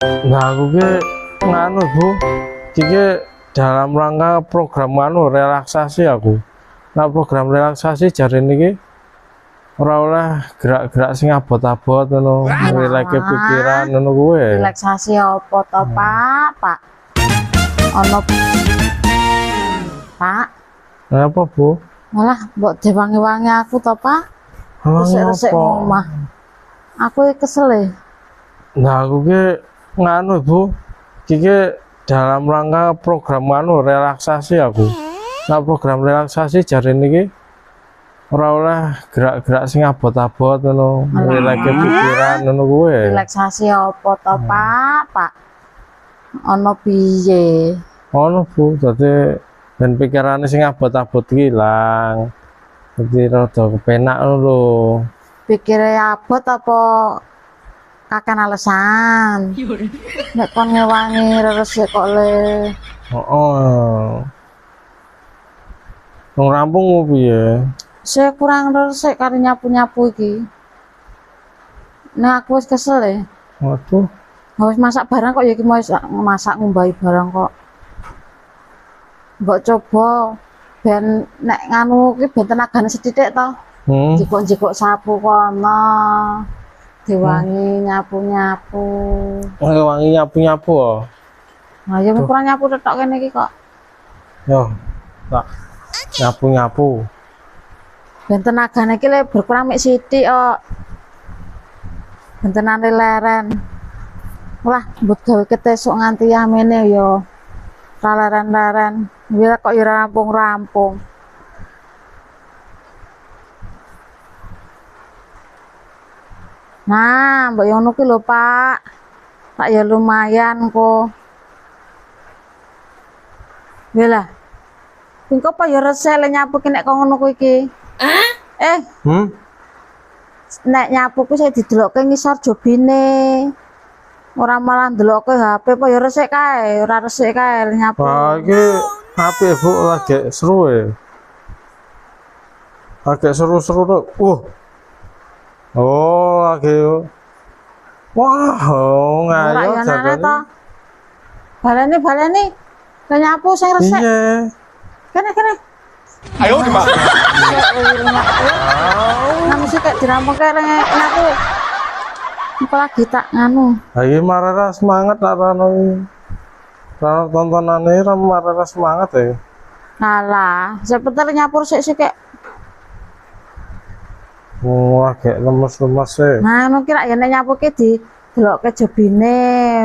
Nah, aku ki nganu Bu, iki dalam rangka program relaksasi aku. Nah, program relaksasi jare niki ora oleh gerak-gerak sing abot-abot ngono, ngeleke pikiran ngono kuwi. Relaksasi apa to, Pak? Pak. Ono Pak. Apa Bu? Malah mbok diwangi-wangi aku to, Pak. Resik-resik omah. Aku kesel. Nah, aku ki nganu Bu, iki dalam rangka program relaksasi aku. Nah, program relaksasi jare niki ora oleh gerak-gerak sing abot-abot ngono, ngeleke pikiran ngono kuwi. Relaksasi apa to, Pak? Pak. Ono piye? Ono Bu, dadi ben pikirane sing abot-abot ki ilang. Dadi rada kepenak ngono lho. Pikire abot apa kakan alasan? Nek kon ngewangi resik kok le. Heeh. Wong rampung piye? Saya kurang resik karo nyapu-nyapu iki. Nah, aku wis kesel. Waduh. Wis masak barang kok ya iki mau masak ngumbahi barang kok. Mbok coba ben nek nganu ki ben tenagane sethithik to. Jikok-jikok sapu kono. Diwangi nyapu-nyapu. Wangi nyapu-nyapu oh. Nah, ya kurang nyapu tok kene iki kok. Yo, tak nyapu-nyapu. Ben tenagane iki le berkurang mek sithik kok. Ben tenane leren. Wah, mbut gawe ketesuk nganti amene ya. Ra leren-leren. Wira kok ya rampung-rampung. Nah, mbok yo ngono ki lho, Pak. Tak ya lumayan kok. Wela. Engko apa ya resik le nyapu ki nek kok ngono ku iki. Nek nyapu ku saya didelokke ngisor jobine. Ora malah ndelokke HP apa ya resik kae, ora resik kae nyapu. Ah, iki HP Bu lagi seru e. Lagi seru-seru tuh. Oh, lagi. Wah, ngayo jagane. Baleni. Lah nyapu sing resik. Iya. Kene. Ayo di Pak. Nah, mesti kayak dirampungke nyapu. Apalagi tak nganu. Lagi marah semangat arane. Kalau tontonane marah semangat ya. Alah, sebentar nyapu sik kayak. Wah, kayak lemes-lemes e. Nah, mungkin nek nyapu ki di delokke jobine.